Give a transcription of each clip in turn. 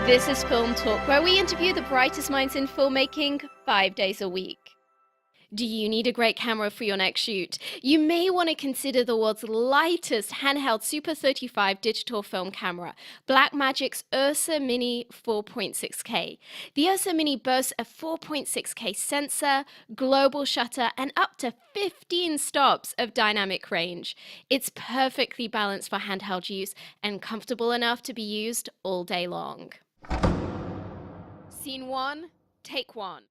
This is Film Talk, where we interview the brightest minds in filmmaking 5 days a week. Do you need a great camera for your next shoot? You may want to consider the world's lightest handheld Super 35 digital film camera, Blackmagic's Ursa Mini 4.6K. The Ursa Mini boasts a 4.6K sensor, global shutter, and up to 15 stops of dynamic range. It's perfectly balanced for handheld use and comfortable enough to be used all day long. Scene 1, take 1.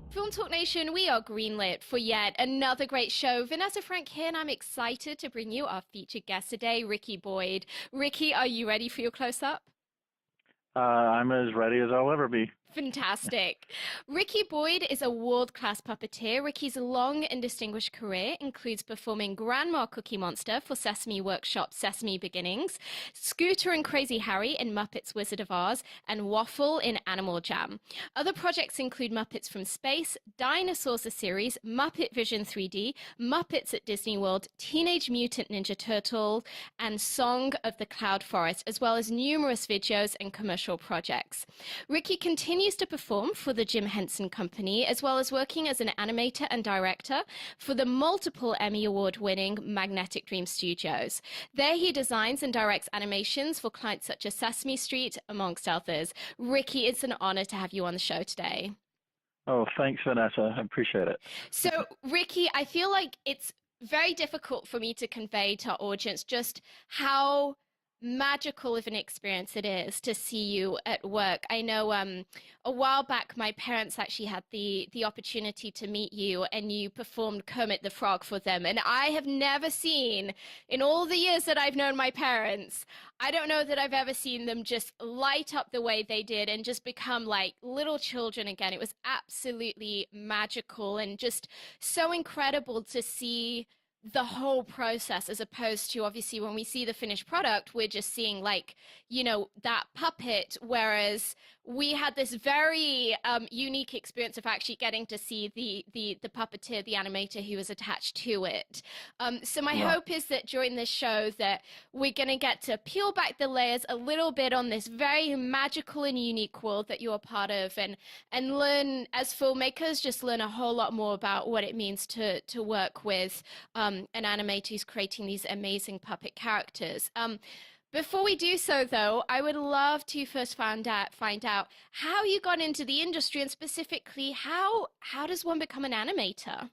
Film Talk Nation, we are greenlit for yet another great show. Vanessa Frank here, and I'm excited to bring you our featured guest today, Rickey Boyd. Rickey, are you ready for your close-up? I'm as ready as I'll ever be. Fantastic. Rickey Boyd is a world-class puppeteer. Rickey's long and distinguished career includes performing Grandma Cookie Monster for Sesame Workshop Sesame Beginnings, Scooter and Crazy Harry in Muppets Wizard of Oz, and Waffle in Animal Jam. Other projects include Muppets from Space, Dinosaurs the Series, Muppet Vision 3D, Muppets at Disney World, Teenage Mutant Ninja Turtle, and Song of the Cloud Forest, as well as numerous videos and commercial projects. Rickey continues to perform for the Jim Henson Company, as well as working as an animator and director for the multiple Emmy Award-winning Magnetic Dream Studios. There he designs and directs animations for clients such as Sesame Street, amongst others. Rickey, it's an honor to have you on the show today. Oh, thanks, Vanessa. I appreciate it. So, Rickey, I feel like it's very difficult for me to convey to our audience just how magical of an experience it is to see you at work. I know a while back my parents actually had the opportunity to meet you, and you performed Kermit the Frog for them, and I have never seen, in all the years that I've known my parents, I don't know that I've ever seen them just light up the way they did and just become like little children again. It was absolutely magical and just so incredible to see the whole process, as opposed to obviously when we see the finished product, we're just seeing like, you know, that puppet, whereas we had this very unique experience of actually getting to see the puppeteer, the animator who was attached to it. So my hope is that during this show that we're going to get to peel back the layers a little bit on this very magical and unique world that you're a part of, and learn, as filmmakers, just learn a whole lot more about what it means to work with an animator who's creating these amazing puppet characters. Before we do so, though, I would love to first find out how you got into the industry, and specifically, how does one become an animator?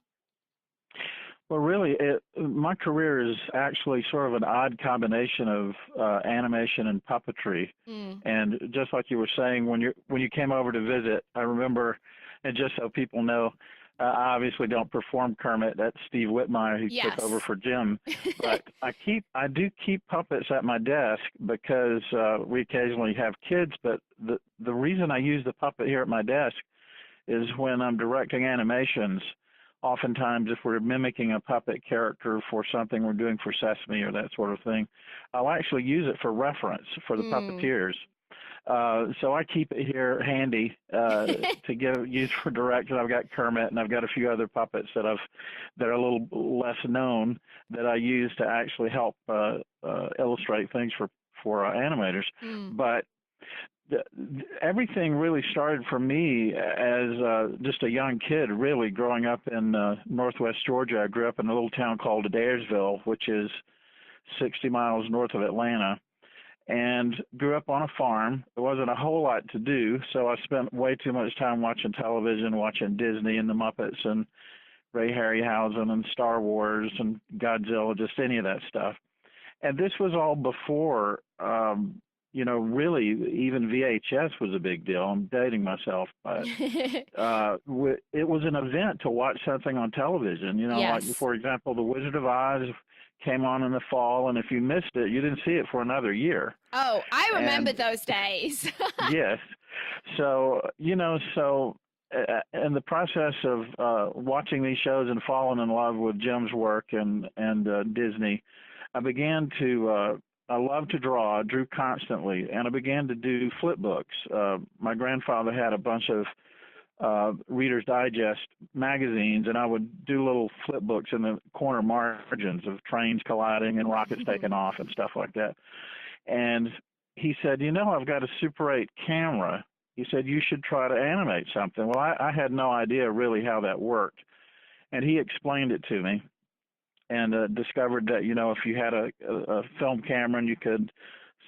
Well, really, my career is actually sort of an odd combination of animation and puppetry. And just like you were saying, when you came over to visit, I remember, and just so people know, I obviously don't perform Kermit. That's Steve Whitmire, who took over for Jim. But I do keep puppets at my desk because we occasionally have kids. But the reason I use the puppet here at my desk is when I'm directing animations. Oftentimes, if we're mimicking a puppet character for something we're doing for Sesame or that sort of thing, I'll actually use it for reference for the puppeteers. So I keep it here handy to use for direction. I've got Kermit, and I've got a few other puppets that are a little less known that I use to actually help illustrate things for animators. But everything really started for me as just a young kid, really growing up in northwest Georgia. I grew up in a little town called Adairsville, which is 60 miles north of Atlanta, and grew up on a farm. There wasn't a whole lot to do, so I spent way too much time watching television, watching Disney and the Muppets and Ray Harryhausen and Star Wars and Godzilla, just any of that stuff. And this was all before really, even VHS was a big deal. I'm dating myself, but it was an event to watch something on television. Like, for example, The Wizard of Oz came on in the fall, and if you missed it, you didn't see it for another year. Oh, I remember those days. Yes. So, in the process of watching these shows and falling in love with Jim's work and Disney, I began to I love to draw. I drew constantly, and I began to do flip books. My grandfather had a bunch of Reader's Digest magazines, and I would do little flip books in the corner margins of trains colliding and rockets taking off and stuff like that. And he said, you know, I've got a Super 8 camera. He said, you should try to animate something. Well, I had no idea really how that worked. And he explained it to me, and discovered that, you know, if you had a film camera and you could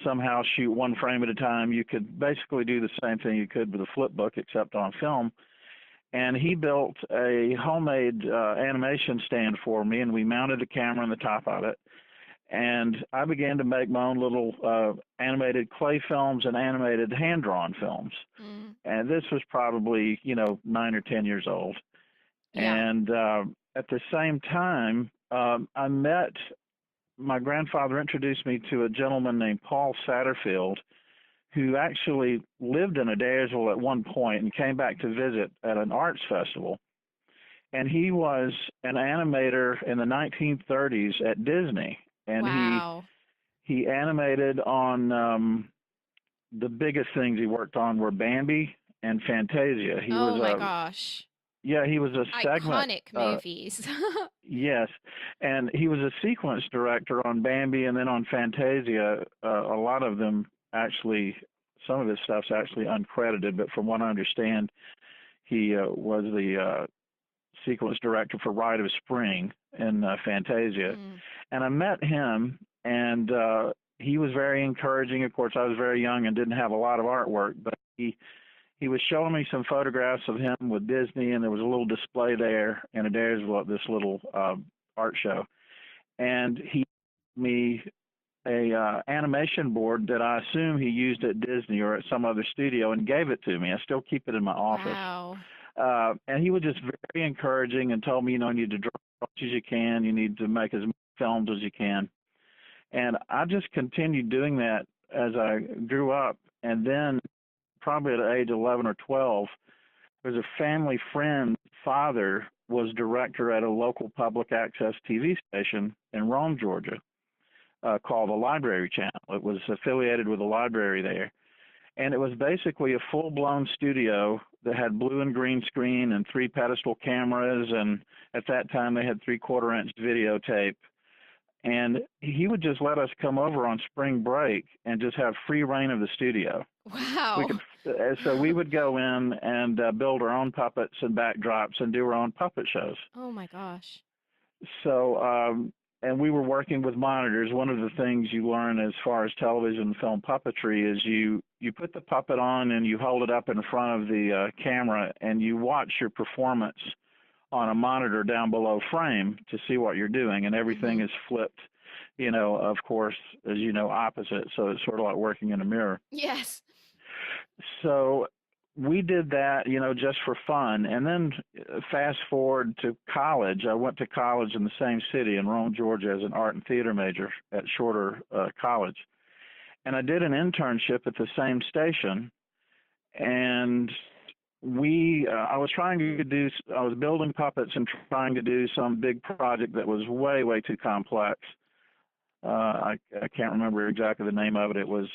somehow shoot one frame at a time, you could basically do the same thing you could with a flip book, except on film. And he built a homemade animation stand for me, and we mounted a camera on the top of it. And I began to make my own little animated clay films and animated hand-drawn films. Mm. And this was probably, you know, 9 or 10 years old. Yeah. And at the same time, I met, my grandfather introduced me to a gentleman named Paul Satterfield, who actually lived in Adairsville at one point and came back to visit at an arts festival. And he was an animator in the 1930s at Disney. And Wow. he animated on the biggest things he worked on were Bambi and Fantasia. He Oh was my a gosh. yeah, he was a segment. Iconic movies. Yes, and he was a sequence director on Bambi, and then on Fantasia. A lot of them actually, some of his stuff's actually uncredited, but from what I understand, he was the sequence director for Rite of Spring in Fantasia. Mm. And I met him, and he was very encouraging. Of course, I was very young and didn't have a lot of artwork, but he was showing me some photographs of him with Disney, and there was a little display there in Adairsville at this little art show. And he gave me a animation board that I assume he used at Disney or at some other studio, and gave it to me. I still keep it in my office. Wow. And he was just very encouraging and told me, you know, you need to draw as much as you can. You need to make as many films as you can. And I just continued doing that as I grew up. And then probably at the age of 11 or 12, there's a family friend's father was director at a local public access TV station in Rome, Georgia, called the Library Channel. It was affiliated with a library there. And it was basically a full-blown studio that had blue and green screen and 3 pedestal cameras. And at that time, they had 3/4-inch videotape. And he would just let us come over on spring break and just have free reign of the studio. Wow. So we would go in and build our own puppets and backdrops and do our own puppet shows. Oh my gosh. So, and we were working with monitors. One of the things you learn as far as television and film puppetry is you put the puppet on and you hold it up in front of the camera, and you watch your performance on a monitor down below frame to see what you're doing, and everything is flipped, you know, of course, as you know, opposite. So it's sort of like working in a mirror. Yes. So we did that, you know, just for fun. And then fast forward to college. I went to college in the same city in Rome, Georgia, as an art and theater major at Shorter College. And I did an internship at the same station. And I was building puppets and trying to do some big project that was way, way too complex. I can't remember exactly the name of it. It was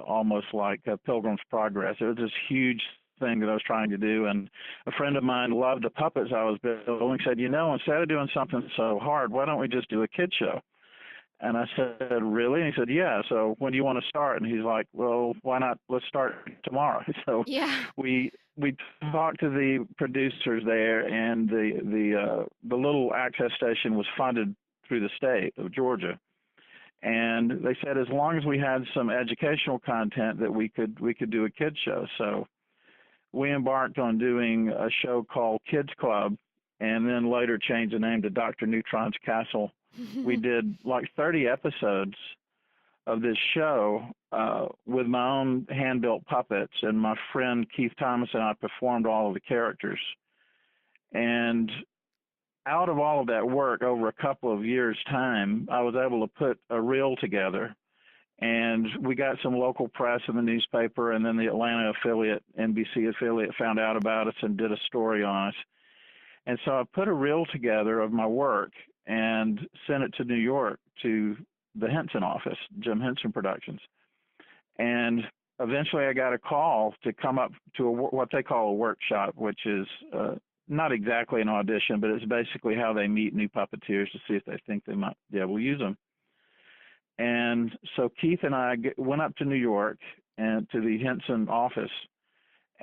almost like Pilgrim's Progress. It was this huge thing that I was trying to do, and a friend of mine loved the puppets I was building. Said, you know, instead of doing something so hard, why don't we just do a kid show? And I said, really? And he said, yeah. So when do you want to start? And he's like, well, why not? Let's start tomorrow. So Yeah. we talked to the producers there, and the little access station was funded through the state of Georgia. And they said as long as we had some educational content that we could do a kids show. So we embarked on doing a show called Kids Club, and then later changed the name to Dr. Neutron's Castle. We did like 30 episodes of this show with my own hand-built puppets, and my friend Keith Thomas and I performed all of the characters. And out of all of that work, over a couple of years' time, I was able to put a reel together, and we got some local press in the newspaper, and then the Atlanta affiliate, NBC affiliate, found out about us and did a story on us. And so I put a reel together of my work and sent it to New York to the Henson office, Jim Henson Productions. And eventually I got a call to come up to what they call a workshop, which is not exactly an audition, but it's basically how they meet new puppeteers to see if they think they might be able to use them. And so Keith and I went up to New York and to the Henson office.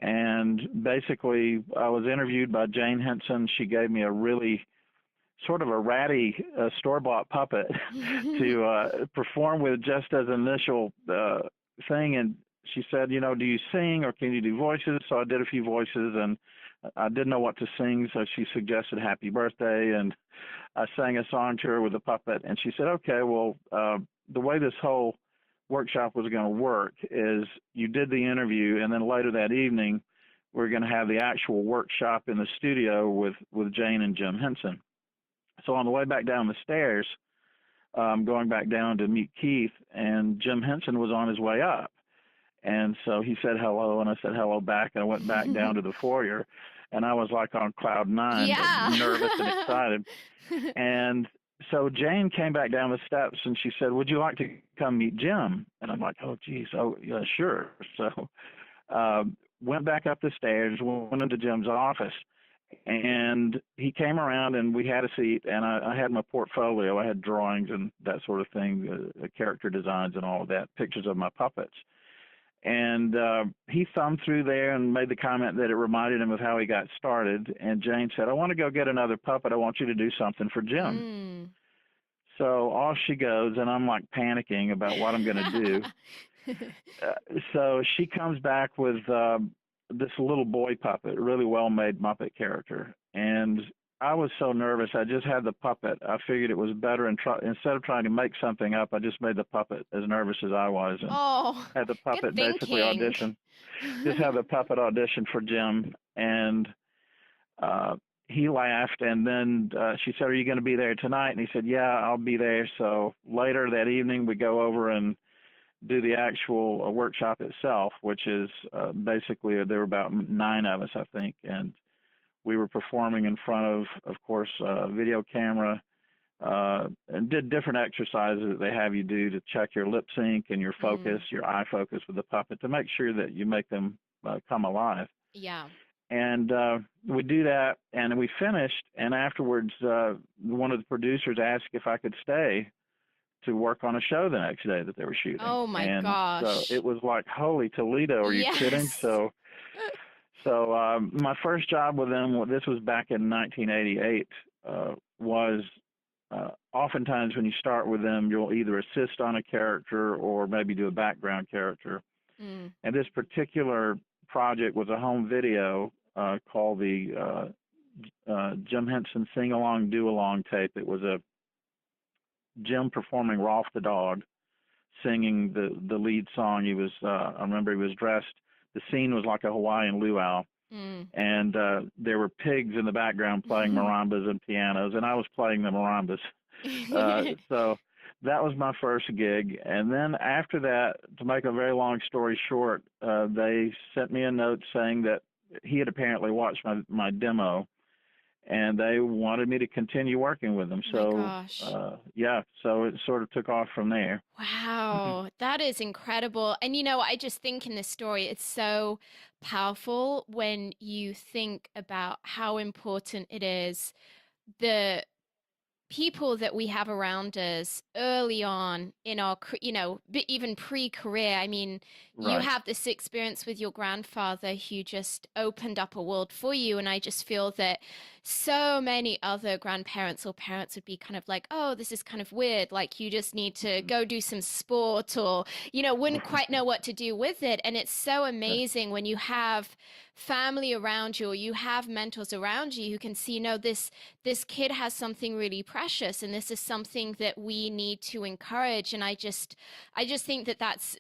And basically, I was interviewed by Jane Henson. She gave me a really sort of a ratty store-bought puppet to perform with just as an initial thing. And she said, you know, do you sing or can you do voices? So I did a few voices, and I didn't know what to sing, so she suggested Happy Birthday, and I sang a song to her with the puppet. And she said, okay, well, the way this whole workshop was going to work is you did the interview, and then later that evening we're going to have the actual workshop in the studio with Jane and Jim Henson. So on the way back down the stairs, going back down to meet Keith, and Jim Henson was on his way up. And so he said hello, and I said hello back, and I went back down to the foyer, and I was like on cloud nine, Yeah. nervous and excited. And so Jane came back down the steps, and she said, would you like to come meet Jim? And I'm like, oh, geez, oh, yeah, sure. So went back up the stairs, went into Jim's office, and he came around, and we had a seat, and I had my portfolio. I had drawings and that sort of thing, character designs and all of that, pictures of my puppets. And he thumbed through there and made the comment that it reminded him of how he got started. And Jane said, I want to go get another puppet. I want you to do something for Jim. So off she goes, and I'm like panicking about what I'm going to do. So she comes back with this little boy puppet, really well-made Muppet character. And I was so nervous. I just had the puppet. I figured it was better, and instead of trying to make something up, I just made the puppet as nervous as I was, and had the puppet basically audition. Just had the puppet audition for Jim, and he laughed. And then she said, "Are you going to be there tonight?" And he said, "Yeah, I'll be there." So later that evening, we go over and do the actual workshop itself, which is basically there were about 9 of us, I think, and we were performing in front of course, video camera, and did different exercises that they have you do to check your lip sync and your focus, your eye focus with the puppet, to make sure that you make them come alive. Yeah. And we do that, and we finished, and afterwards one of the producers asked if I could stay to work on a show the next day that they were shooting. Oh my gosh. So it was like, holy Toledo, are you kidding? So my first job with them, this was back in 1988, was oftentimes when you start with them, you'll either assist on a character or maybe do a background character. And this particular project was a home video called the Jim Henson Sing Along, Do Along tape. It was a Jim performing Rolf the dog, singing the lead song. He was, I remember he was dressed. The scene was like a Hawaiian luau, and there were pigs in the background playing marimbas and pianos, and I was playing the marimbas. So that was my first gig. And then after that, to make a very long story short, they sent me a note saying that he had apparently watched my demo, and they wanted me to continue working with them. So, so it sort of took off from there. Wow, that is incredible. And you know, I just think in this story, it's so powerful when you think about how important it is, the people that we have around us early on in our, even pre-career. I mean, you have this experience with your grandfather who just opened up a world for you. And I just feel that so many other grandparents or parents would be kind of like, oh, this is kind of weird. Like, you just need to go do some sport, or, wouldn't quite know what to do with it. And it's so amazing when you have family around you, or you have mentors around you who can see, this kid has something really precious, and this is something that we need to encourage. And I just think that that's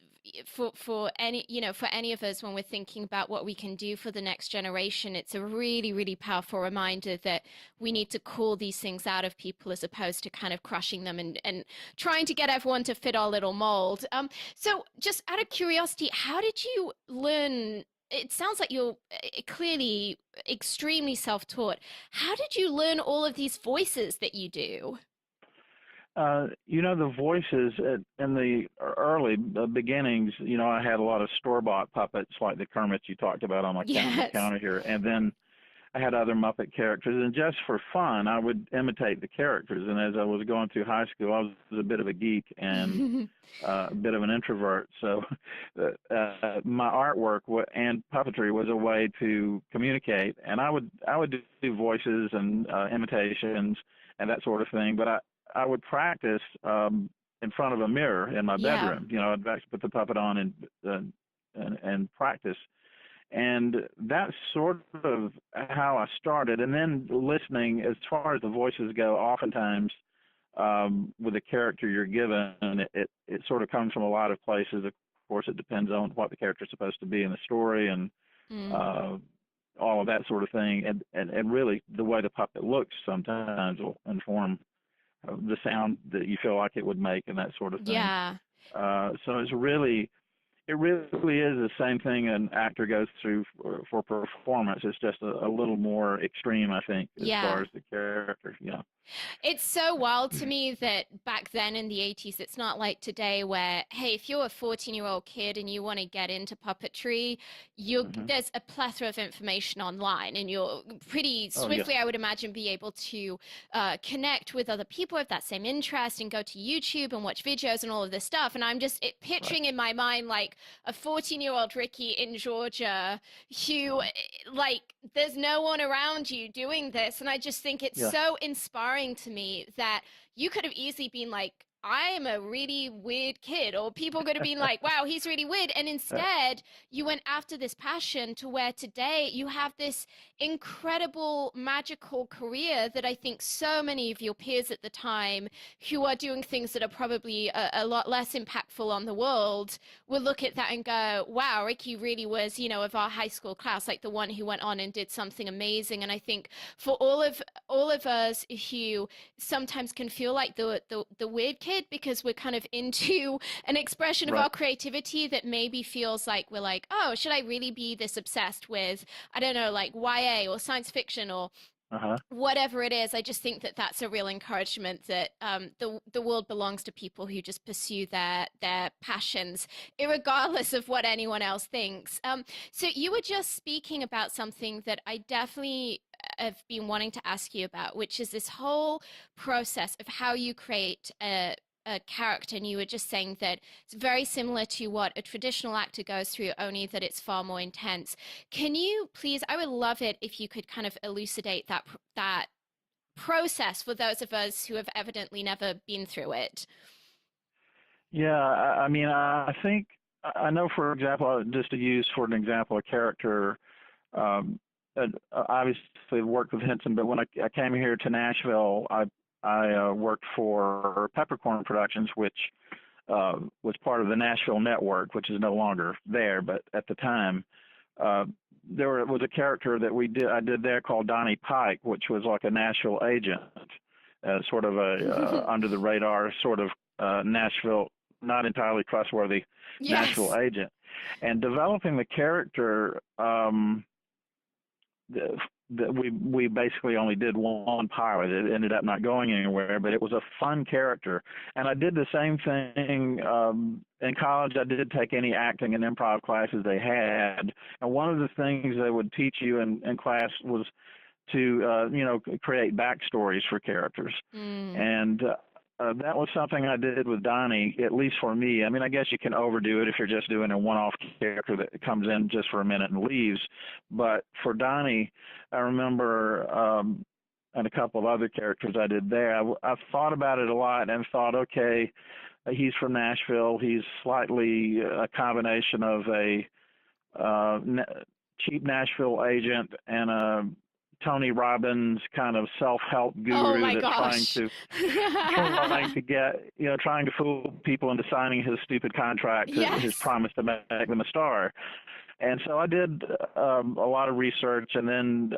for any of us, when we're thinking about what we can do for the next generation, it's a really, really powerful reminder that we need to call these things out of people, as opposed to kind of crushing them and trying to get everyone to fit our little mold. So just out of curiosity, how did you learn? It sounds like you're clearly extremely self-taught. How did you learn all of these voices that you do? The voices in the early beginnings, I had a lot of store-bought puppets like the Kermit you talked about on my counter here. And then I had other Muppet characters, and just for fun, I would imitate the characters. And as I was going through high school, I was a bit of a geek and a bit of an introvert. So my artwork and puppetry was a way to communicate, and I would do voices and imitations and that sort of thing. But I would practice in front of a mirror in my Yeah. bedroom. I'd actually put the puppet on and practice. And that's sort of how I started. And then listening, as far as the voices go, oftentimes with the character you're given, it sort of comes from a lot of places. Of course, it depends on what the character's supposed to be in the story and Mm. uh, all of that sort of thing. And really, the way the puppet looks sometimes will inform the sound that you feel like it would make and that sort of thing. Yeah. So it really is the same thing an actor goes through for performance. It's just a little more extreme, I think, as Yeah. far as the character. Yeah. It's so wild to me that back then in the 80s, it's not like today where, hey, if you're a 14-year-old kid and you want to get into puppetry, Mm-hmm. there's a plethora of information online and you'll pretty Oh, yeah. swiftly, I would imagine, be able to connect with other people with that same interest and go to YouTube and watch videos and all of this stuff. And I'm just Right. picturing in my mind like a 14-year-old Ricky in Georgia who, like, there's no one around you doing this. And I just think it's Yeah. so inspiring to me that you could have easily been like, I am a really weird kid, or people could have been like, wow, he's really weird. And instead, you went after this passion to where today you have this incredible, magical career that I think so many of your peers at the time who are doing things that are probably a lot less impactful on the world will look at that and go, wow, Ricky really was, of our high school class, like the one who went on and did something amazing. And I think for all of us who sometimes can feel like the weird kid because we're kind of into an expression of Right. our creativity that maybe feels like we're like, oh, should I really be this obsessed with, I don't know, like YA or science fiction or Uh-huh. whatever it is. I just think that that's a real encouragement that the world belongs to people who just pursue their passions, regardless of what anyone else thinks. So you were just speaking about something that I definitely have been wanting to ask you about, which is this whole process of how you create a character. And you were just saying that it's very similar to what a traditional actor goes through, only that it's far more intense. Can you please, I would love it if you could kind of elucidate that process for those of us who have evidently never been through it. Yeah. I mean, I think I know, for example, just to use for an example, a character. Obviously worked with Henson, but when I came here to Nashville, I worked for Peppercorn Productions, which was part of the Nashville network, which is no longer there. But at the time, uh, there was a character that I did there called Donnie Pike, which was like a Nashville agent, sort of a under the radar sort of Nashville, not entirely trustworthy Nashville Yes. agent. And developing the character, that we basically only did one pilot. It ended up not going anywhere, but it was a fun character. And I did the same thing in college. I did take any acting and improv classes they had, and one of the things they would teach you in class was to create backstories for characters. Mm. And that was something I did with Donnie, at least for me. I mean, I guess you can overdo it if you're just doing a one-off character that comes in just for a minute and leaves. But for Donnie, I remember, and a couple of other characters I did there, I thought about it a lot and thought, okay, he's from Nashville. He's slightly a combination of a cheap Nashville agent and a Tony Robbins kind of self-help Oh guru my that's gosh. trying to fool people into signing his stupid contract, his Yes. promise to make them a star. And so I did a lot of research, and then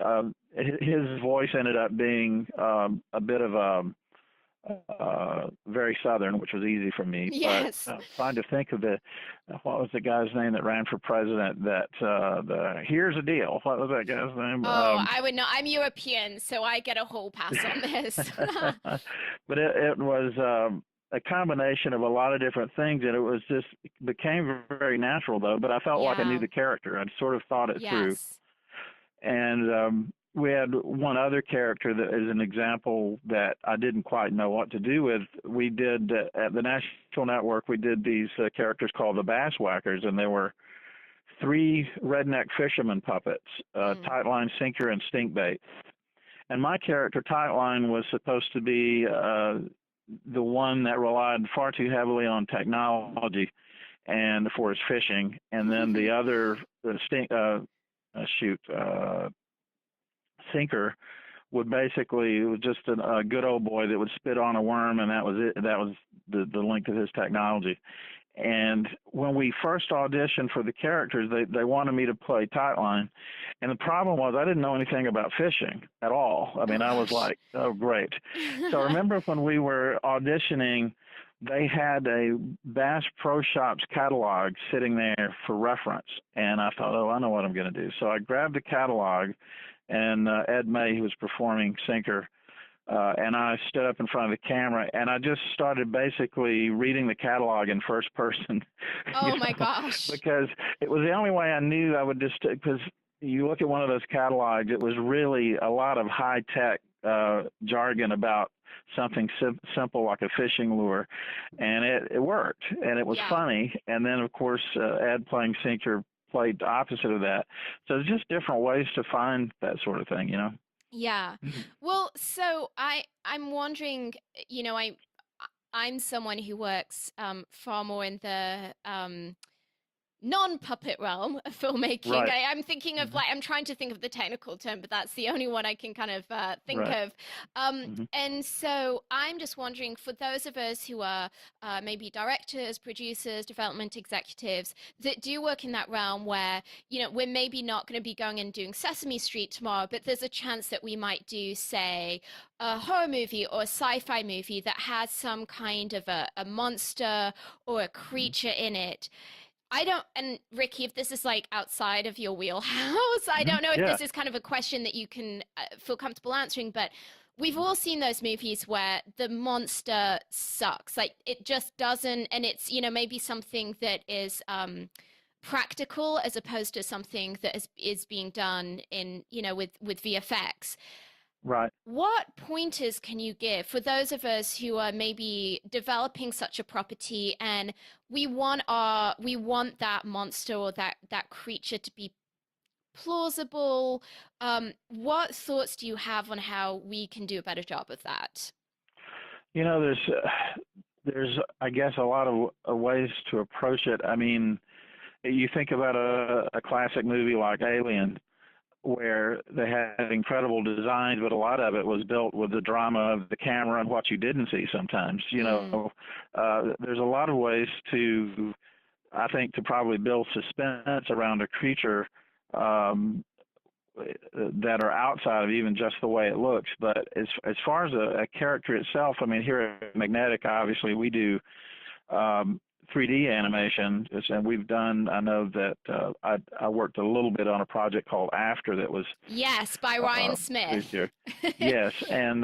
his voice ended up being a bit of a very Southern, which was easy for me. But Yes. trying to think of what was the guy's name that ran for president? Here's a deal. What was that guy's name? Oh, I would know. I'm European, so I get a whole pass on this. But it was a combination of a lot of different things, and it became very natural though. But I felt like I knew Yeah. the character. I'd sort of thought it through, Yes. and we had one other character that is an example that I didn't quite know what to do with. We did at the National Network. We did these characters called the Bass Whackers, and they were three redneck fisherman puppets: Tightline, Sinker, and Stinkbait. And my character, Tightline, was supposed to be the one that relied far too heavily on technology and for his fishing, and then the other Sinker would basically was just a good old boy that would spit on a worm, and that was it. That was the length of his technology. And when we first auditioned for the characters, they wanted me to play Tightline. And the problem was I didn't know anything about fishing at all. I mean, I was like, oh, great. So I remember when we were auditioning, they had a Bass Pro Shops catalog sitting there for reference. And I thought, oh, I know what I'm going to do. So I grabbed the catalog, and Ed May, who was performing Sinker, and I stood up in front of the camera, and I just started basically reading the catalog in first person. Oh, my gosh. Because it was the only way I knew I would just, because you look at one of those catalogs, it was really a lot of high-tech jargon about something simple like a fishing lure, and it worked, and it was funny. And then, of course, Ed playing Sinker played the opposite of that. So there's just different ways to find that sort of thing, you know? Yeah. Well, so I'm wondering, you know, I'm someone who works far more in the non-puppet realm of filmmaking. Right. I'm thinking of I'm trying to think of the technical term, but that's the only one I can kind of think of. And so I'm just wondering, for those of us who are maybe directors, producers, development executives that do work in that realm where, you know, we're maybe not going to be going and doing Sesame Street tomorrow, but there's a chance that we might do, say, a horror movie or a sci-fi movie that has some kind of a monster or a creature in it. And Rickey, if this is like outside of your wheelhouse, I don't know if this is kind of a question that you can feel comfortable answering, but we've all seen those movies where the monster sucks. Like it just doesn't, and it's, you know, maybe something that is practical as opposed to something that is being done in, you know, with VFX. Right. What pointers can you give for those of us who are maybe developing such a property and we want that monster or that creature to be plausible? What thoughts do you have on how we can do a better job of that? You know, there's I guess a lot of ways to approach it. I mean, you think about a classic movie like Alien, where they had incredible designs, but a lot of it was built with the drama of the camera and what you didn't see sometimes. You know, there's a lot of ways to, I think, to probably build suspense around a creature that are outside of even just the way it looks. But as far as a character itself, I mean, here at Magnetic, obviously, we do 3D animation, and we've done, I know that I worked a little bit on a project called After that was by Ryan Smith. Yes, and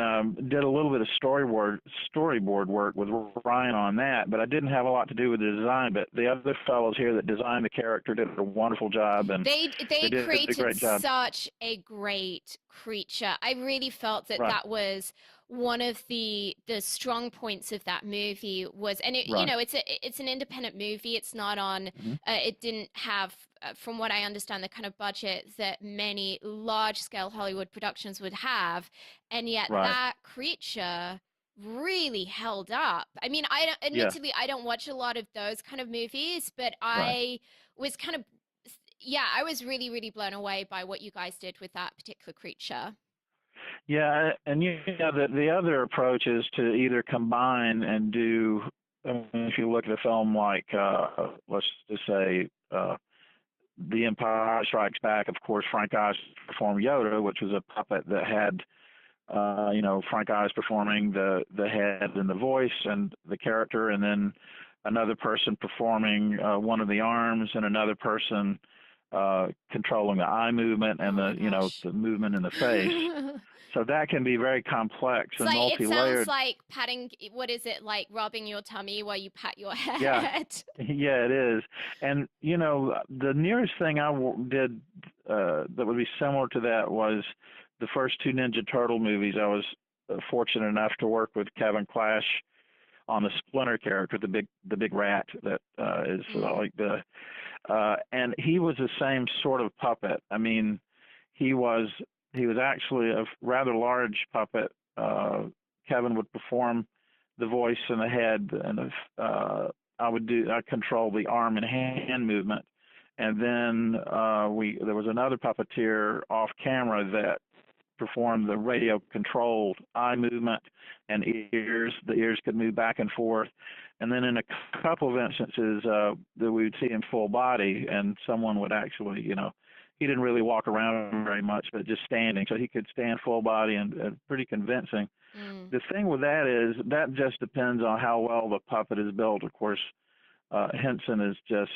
did a little bit of storyboard work with Ryan on that, but I didn't have a lot to do with the design. But the other fellows here that designed the character did a wonderful job, and they did created a great job. Such a great creature. I really felt that that was one of the strong points of that movie was, and it, you know, it's an independent movie. It's not on, it didn't have, from what I understand, the kind of budget that many large scale Hollywood productions would have. And yet that creature really held up. I mean, admittedly, I don't watch a lot of those kind of movies, but I was kind of, I was really, really blown away by what you guys did with that particular creature. Yeah, and you know, the other approach is to either combine and do, I mean, if you look at a film like, let's just say, The Empire Strikes Back, of course, Frank Oz performed Yoda, which was a puppet that had, you know, Frank Oz performing the head and the voice and the character, and then another person performing one of the arms, and another person controlling the eye movement and the movement in the face. So that can be very complex and multi-layered. It sounds like patting, what is it, like rubbing your tummy while you pat your head? Yeah, it is. And, you know, the nearest thing I did that would be similar to that was the first two Ninja Turtle movies, I was fortunate enough to work with Kevin Clash on the Splinter character, the big rat that is like the and he was the same sort of puppet. I mean, he was actually a rather large puppet. Kevin would perform the voice and the head, and I control the arm and hand movement. And then there was another puppeteer off camera that performed the radio controlled eye movement and ears. The ears could move back and forth. And then in a couple of instances that we would see him full body, and someone would actually, he didn't really walk around very much, but just standing. So he could stand full body and pretty convincing. The thing with that is that just depends on how well the puppet is built. Of course, Henson is just,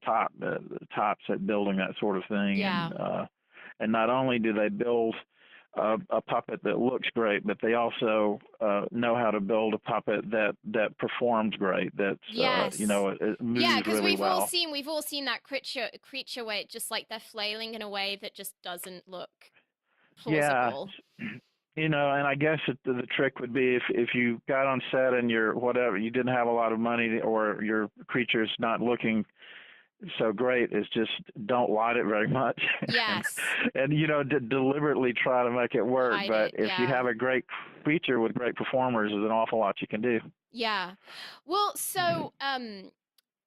tops at building that sort of thing. Yeah. And not only do they build a puppet that looks great, but they also know how to build a puppet that performs great. That's yes. It moves because really well. we've all seen that creature where it just like they're flailing in a way that just doesn't look plausible. Yeah. And I guess the trick would be if you got on set and you didn't have a lot of money, or your creature's not looking so great, is just don't light it very much. Yes. And deliberately try to make it work. But if you have a great creature with great performers, there's an awful lot you can do. Yeah. Well, so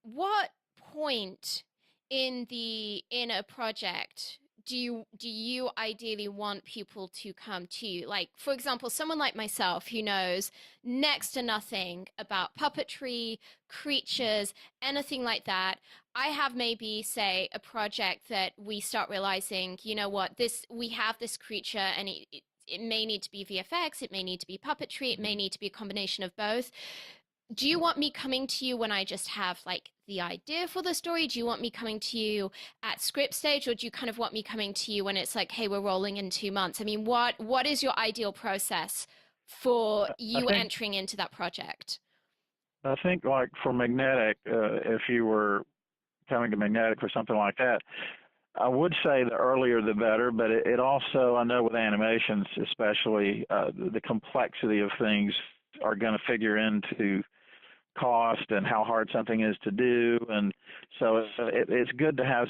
what point in a project do you ideally want people to come to you? Like, for example, someone like myself who knows next to nothing about puppetry, creatures, anything like that. I have maybe, say, a project that we start realizing, we have this creature, and it may need to be VFX, it may need to be puppetry, it may need to be a combination of both. Do you want me coming to you when I just have like the idea for the story? Do you want me coming to you at script stage, or do you kind of want me coming to you when it's like, hey, we're rolling in 2 months? I mean, what is your ideal process for you entering into that project? I think like for Magnetic, if you were coming to Magnetic for something like that, I would say the earlier the better, but it also, I know with animations especially, the complexity of things are going to figure into cost and how hard something is to do. And so it's good to have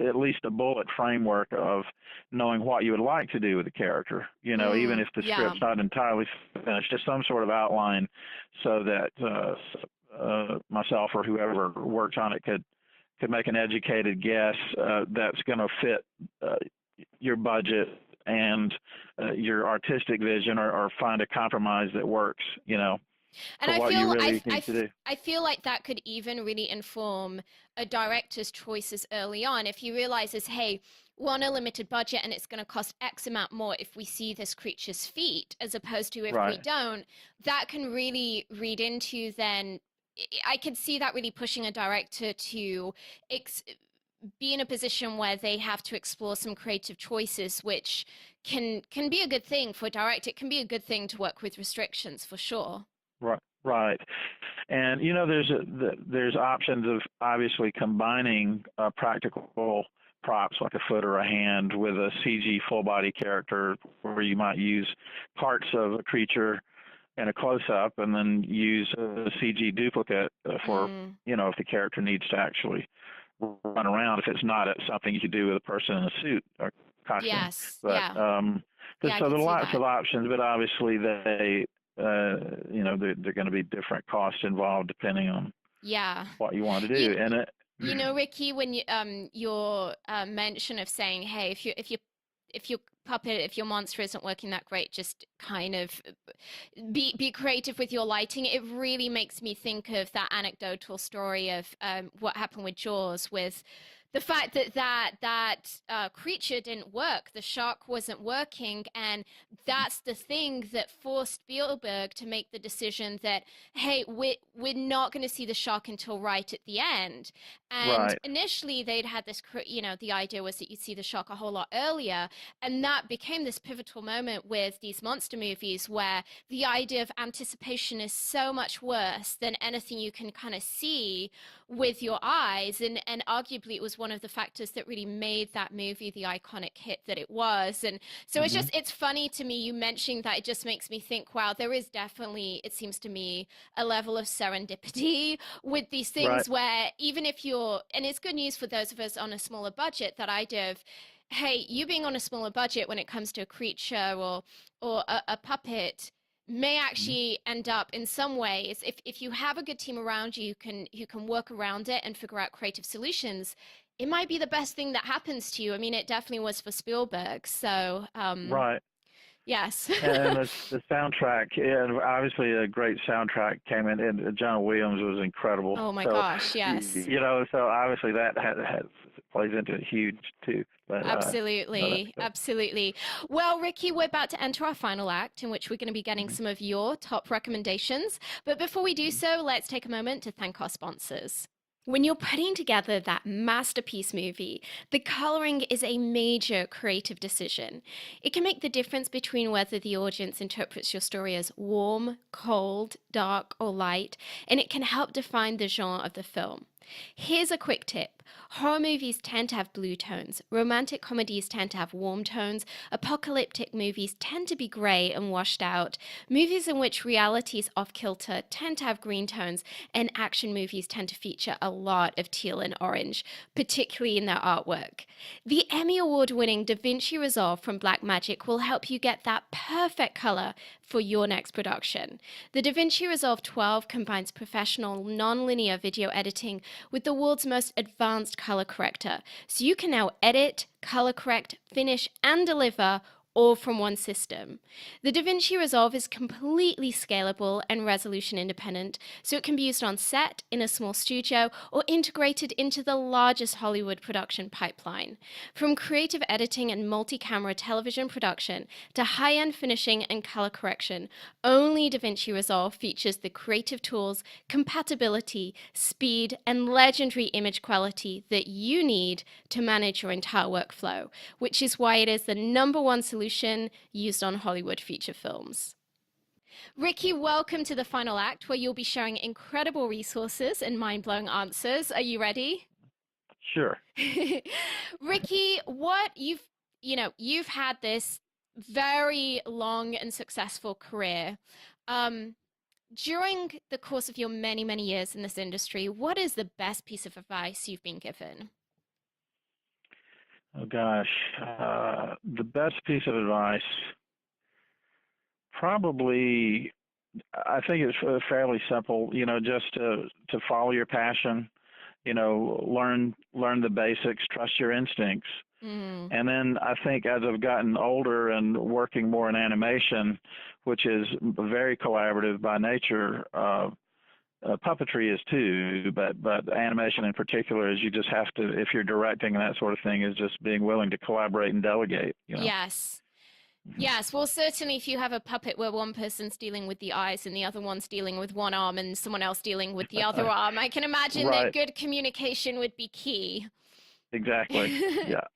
at least a bullet framework of knowing what you would like to do with the character, even if the script's not entirely finished, just some sort of outline, so that myself or whoever works on it could make an educated guess that's going to fit your budget and your artistic vision, or find a compromise that works, And I feel like that could even really inform a director's choices early on. If he realizes, hey, we're on a limited budget and it's going to cost X amount more if we see this creature's feet, as opposed to if we don't, that can really read into then. I could see that really pushing a director to be in a position where they have to explore some creative choices, which can be a good thing for a director. It can be a good thing to work with restrictions, for sure. Right. And there's options of obviously combining practical props like a foot or a hand with a CG full body character, where you might use parts of a creature in a close-up and then use a CG duplicate for if the character needs to actually run around, if it's not something you could do with a person in a suit or costume. Yes. But so there are lots of options, but obviously they're going to be different costs involved depending on what you want to do. Rickey, when your mention of saying, hey, if your monster isn't working that great, just kind of be creative with your lighting. It really makes me think of that anecdotal story of what happened with Jaws, with the fact that creature didn't work. The shark wasn't working, and that's the thing that forced Spielberg to make the decision that, hey, we're not going to see the shark until right at the end. And initially they'd had this, the idea was that you'd see the shark a whole lot earlier, and that became this pivotal moment with these monster movies where the idea of anticipation is so much worse than anything you can kind of see with your eyes, and arguably it was one of the factors that really made that movie the iconic hit that it was. And so Hmm. it's funny to me, you mentioning that. It just makes me think, wow, there is definitely, it seems to me, a level of serendipity with these Right. things where even if you're, and it's good news for those of us on a smaller budget that I do, hey, you being on a smaller budget when it comes to a creature or a puppet may Mhm. actually end up in some ways, if you have a good team around you who can work around it and figure out creative solutions, it might be the best thing that happens to you. I mean, it definitely was for Spielberg. So Right. yes. And the soundtrack, and obviously a great soundtrack came in, and John Williams was incredible. Oh my So, gosh, yes. so obviously that has plays into it huge too. But no, that's Absolutely, good. absolutely. Well, Ricky, we're about to enter our final act in which we're going to be getting Hmm. some of your top recommendations. But before we do so, let's take a moment to thank our sponsors. When you're putting together that masterpiece movie, the coloring is a major creative decision. It can make the difference between whether the audience interprets your story as warm, cold, dark, or light, and it can help define the genre of the film. Here's a quick tip. Horror movies tend to have blue tones, romantic comedies tend to have warm tones, apocalyptic movies tend to be grey and washed out, movies in which reality is off kilter tend to have green tones, and action movies tend to feature a lot of teal and orange, particularly in their artwork. The Emmy Award winning Da Vinci Resolve from Blackmagic will help you get that perfect color for your next production. The Da Vinci Resolve 12 combines professional non-linear video editing with the world's most advanced color corrector, so you can now edit, color correct, finish, and deliver all from one system. The DaVinci Resolve is completely scalable and resolution independent, so it can be used on set, in a small studio, or integrated into the largest Hollywood production pipeline. From creative editing and multi-camera television production to high-end finishing and color correction, only DaVinci Resolve features the creative tools, compatibility, speed, and legendary image quality that you need to manage your entire workflow, which is why it is the #1 solution used on Hollywood feature films. Ricky, welcome to the final act where you'll be sharing incredible resources and mind-blowing answers. Are you ready? Sure. Ricky, you've had this very long and successful career. Um, During the course of your many, many years in this industry, what is the best piece of advice you've been given? Oh gosh, the best piece of advice, probably, I think it's fairly simple. Just to follow your passion. Learn the basics, trust your instincts. Mm. And then I think as I've gotten older and working more in animation, which is very collaborative by nature, puppetry is too, but animation in particular is you just have to, if you're directing and that sort of thing, is just being willing to collaborate and delegate. Yes. Mhm. Yes, well, certainly if you have a puppet where one person's dealing with the eyes and the other one's dealing with one arm and someone else dealing with the other arm, I can imagine that Right, good communication would be key. exactly. Yeah.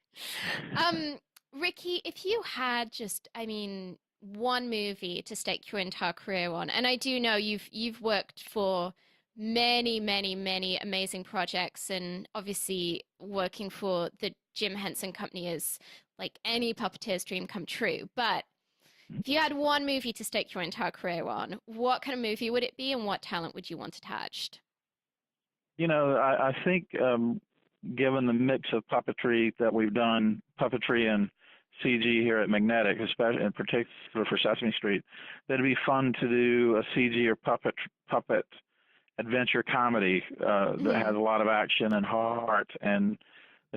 um, Ricky, if you had just, I mean, one movie to stake your entire career on, and I do know you've worked for many, many, many amazing projects, and obviously working for the Jim Henson Company is like any puppeteer's dream come true. But if you had one movie to stake your entire career on, what kind of movie would it be, and what talent would you want attached? I think given the mix of puppetry that we've done, puppetry and CG here at Magnetic, especially in particular for Sesame Street, that'd be fun to do a CG or puppet adventure comedy that has Mhm. a lot of action and heart, and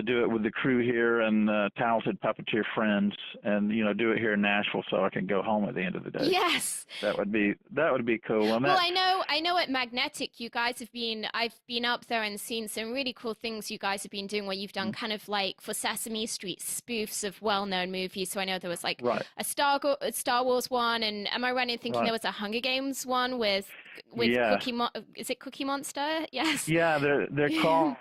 do it with the crew here and talented puppeteer friends, and do it here in Nashville so I can go home at the end of the day. Yes. That would be cool. And Well, that I know at Magnetic you guys I've been up there and seen some really cool things you guys have been doing where you've done kind of like for Sesame Street spoofs of well-known movies. So I know there was like right, a Star Wars one, and am I right in thinking right. there was a Hunger Games one with with Yes. Is it Cookie Monster? Yes. Yeah, they're called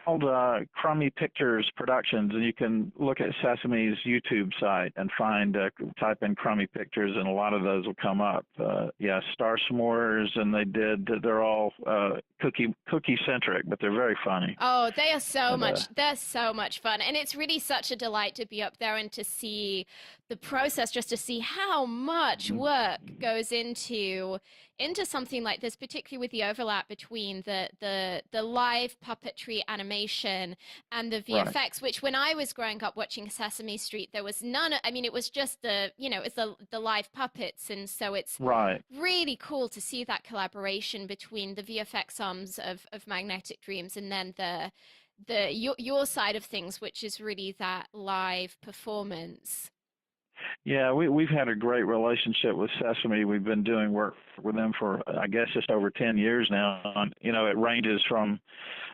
Crummy Pictures Productions, and you can look at Sesame's YouTube site and find type in Crummy Pictures, and a lot of those will come up. Yeah, Star S'mores, and they're all cookie centric, but they're very funny. Oh, they are so And much, they're so much fun. And it's really such a delight to be up there and to see the process, just to see how much mhm. work goes into something like this, particularly with the overlap between the live puppetry animation and the Right, VFX, which when I was growing up watching Sesame Street, there was none, I mean, it was just it's the live puppets. And so it's right. really cool to see that collaboration between the VFX arms of Magnetic Dreams and then your side of things, which is really that live performance. Yeah, we've had a great relationship with Sesame. We've been doing work with them for I guess just over 10 years now. And, it ranges from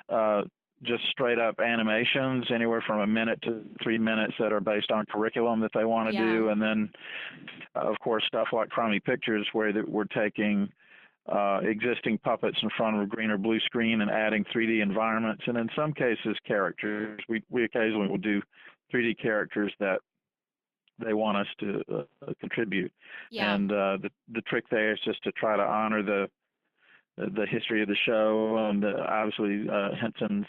uh, just straight up animations, anywhere from a minute to 3 minutes that are based on curriculum that they want to Yeah. do, and then of course stuff like Crummy Pictures, where we're taking existing puppets in front of a green or blue screen and adding 3D environments, and in some cases characters. We occasionally will do 3D characters that they want us to contribute. Yeah. And the trick there is just to try to honor the history of the show and obviously Henson's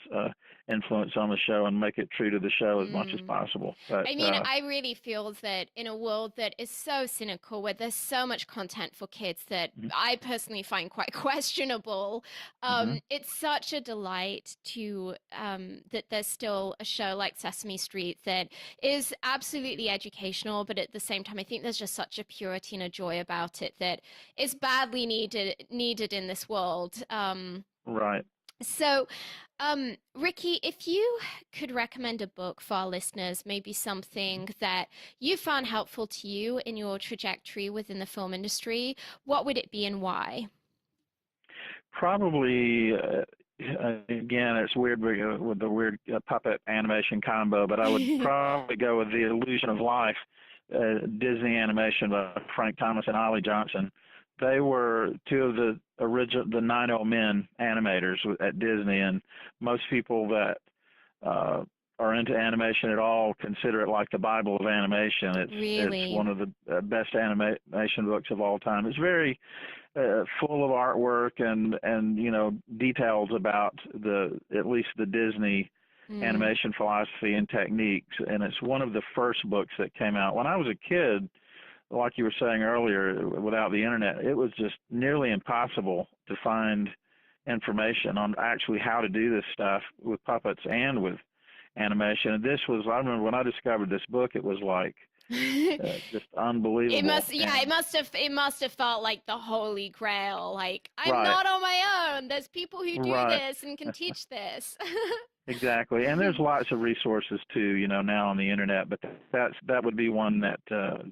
influence on the show and make it true to the show as much as Mm. possible. But I mean, I really feel that in a world that is so cynical, where there's so much content for kids that I personally find quite questionable, mm-hmm. it's such a delight that there's still a show like Sesame Street that is absolutely educational, but at the same time, I think there's just such a purity and a joy about it that is badly needed in this world. Right. So, Rickey, if you could recommend a book for our listeners, maybe something that you found helpful to you in your trajectory within the film industry, what would it be and why? Probably, again, it's weird with the weird puppet animation combo, but I would probably go with The Illusion of Life, Disney animation by Frank Thomas and Ollie Johnson. They were two of the 9 Men animators at Disney, and most people that are into animation at all consider it like the Bible of animation. It's Really? one of the best animation books of all time. It's very full of artwork and details about at least the Disney Mm. animation philosophy and techniques, and it's one of the first books that came out when I was a kid. Like you were saying earlier, without the internet, it was just nearly impossible to find information on actually how to do this stuff with puppets and with animation. And I remember when I discovered this book, it was like just unbelievable. It must have felt like the holy grail. Like, I'm Right, not on my own. There's people who do right. this and can teach this. Exactly, and there's lots of resources too, now on the internet. But that would be one that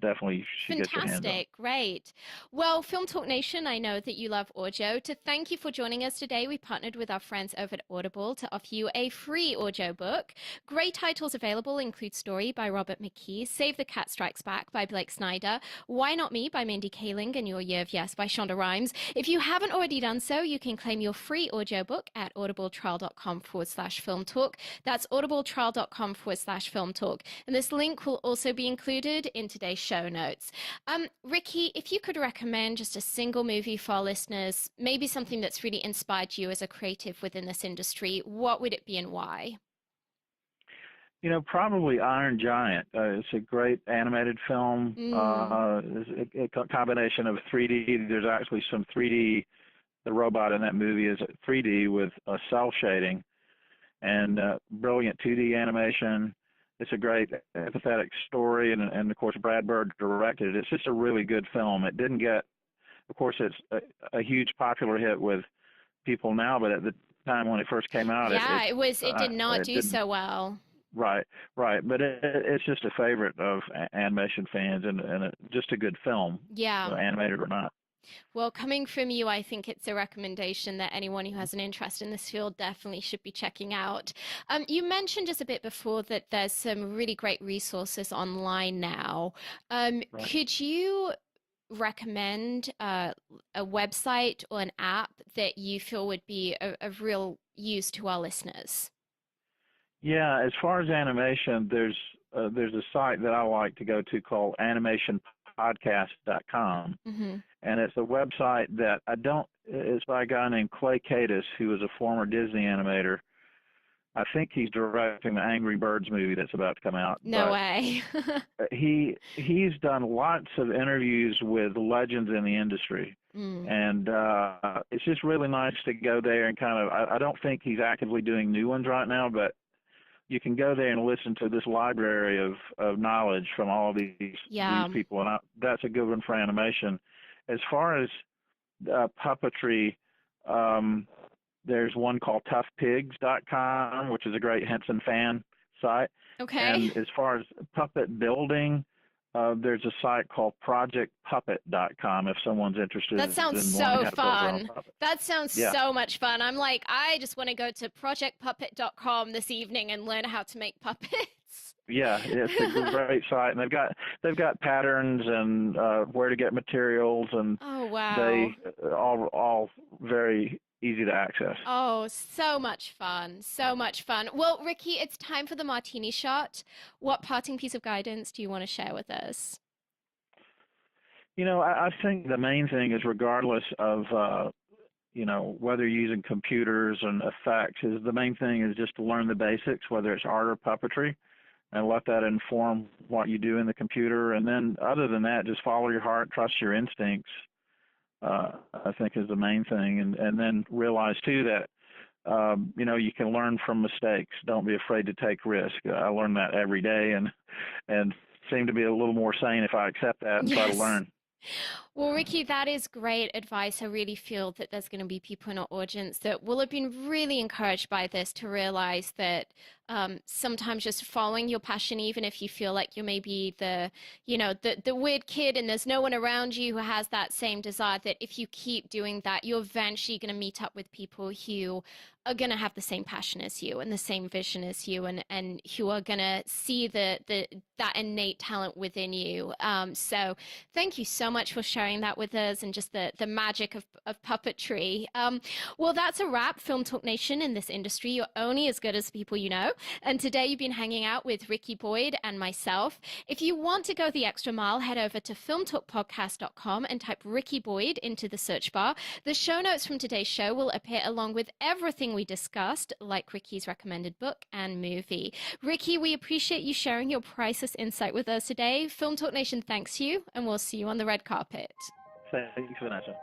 definitely should get your hands on. Fantastic. Great. Well, Film Talk Nation, I know that you love audio. To thank you for joining us today, we partnered with our friends over at Audible to offer you a free audio book. Great titles available include Story by Robert McKee, Save the Cat Strikes Back by Blake Snyder, Why Not Me by Mindy Kaling, and Your Year of Yes by Shonda Rhimes. If you haven't already done so, you can claim your free audiobook at audibletrial.com/film talk. That's audibletrial.com/film talk. And this link will also be included in today's show notes. Rickey, if you could recommend just a single movie for our listeners, maybe something that's really inspired you as a creative within this industry, what would it be and why? Probably Iron Giant. It's a great animated film. It's a combination of 3D. There's actually some 3D. The robot in that movie is 3D with cell shading and brilliant 2D animation. It's a great empathetic story, and of course Brad Bird directed it. It's just a really good film. It didn't get, of course, it's a huge popular hit with people now, but at the time when it first came out, it did not it do didn't. so well. Right, right. But it's just a favorite of animation fans, and just a good film, Yeah. animated or not. Well, coming from you, I think it's a recommendation that anyone who has an interest in this field definitely should be checking out. You mentioned just a bit before that there's some really great resources online now. Right. Could you recommend a website or an app that you feel would be of real use to our listeners? Yeah, as far as animation, there's a site that I like to go to called animationpodcast.com, Mm-hmm. and it's a website that it's by a guy named Clay Cadis, who is a former Disney animator. I think he's directing the Angry Birds movie that's about to come out, No but way. he's done lots of interviews with legends in the industry, Mm. and it's just really nice to go there and kind of. I don't think he's actively doing new ones right now, but you can go there and listen to this library of knowledge from all of these Yeah. people, and that's a good one for animation. As far as puppetry, um, there's one called toughpigs.com, which is a great Henson fan site. Okay. And as far as puppet building, there's a site called projectpuppet.com if someone's That interested sounds in learning so how to build their own fun. puppet. That sounds Yeah, so much fun. I'm like, I just want to go to projectpuppet.com this evening and learn how to make puppets. yeah, it's a great site, and they've got patterns and where to get materials, and Oh, wow. they all very easy to access. Oh, so much fun. So much fun. Well, Ricky, it's time for the martini shot. What parting piece of guidance do you want to share with us? I think the main thing is regardless of whether you're using computers and effects, is the main thing is just to learn the basics, whether it's art or puppetry, and let that inform what you do in the computer. And then other than that, just follow your heart, trust your instincts, I think is the main thing. And then realize too that, you can learn from mistakes. Don't be afraid to take risk. I learn that every day and seem to be a little more sane if I accept that and try to Yes. learn. Well, Ricky, that is great advice. I really feel that there's going to be people in our audience that will have been really encouraged by this to realize that sometimes just following your passion, even if you feel like you're maybe the weird kid and there's no one around you who has that same desire, that if you keep doing that, you're eventually going to meet up with people who are going to have the same passion as you and the same vision as you, and who are going to see that innate talent within you. So thank you so much for sharing that with us and just the magic of puppetry. Well, that's a wrap, Film Talk Nation. In this industry, you're only as good as the people you know. And today you've been hanging out with Rickey Boyd and myself. If you want to go the extra mile, head over to filmtalkpodcast.com and type Rickey Boyd into the search bar. The show notes from today's show will appear along with everything we discussed, like Ricky's recommended book and movie. Rickey, we appreciate you sharing your priceless insight with us today. Film Talk Nation thanks you, and we'll see you on the red carpet. Thanks, Vanessa.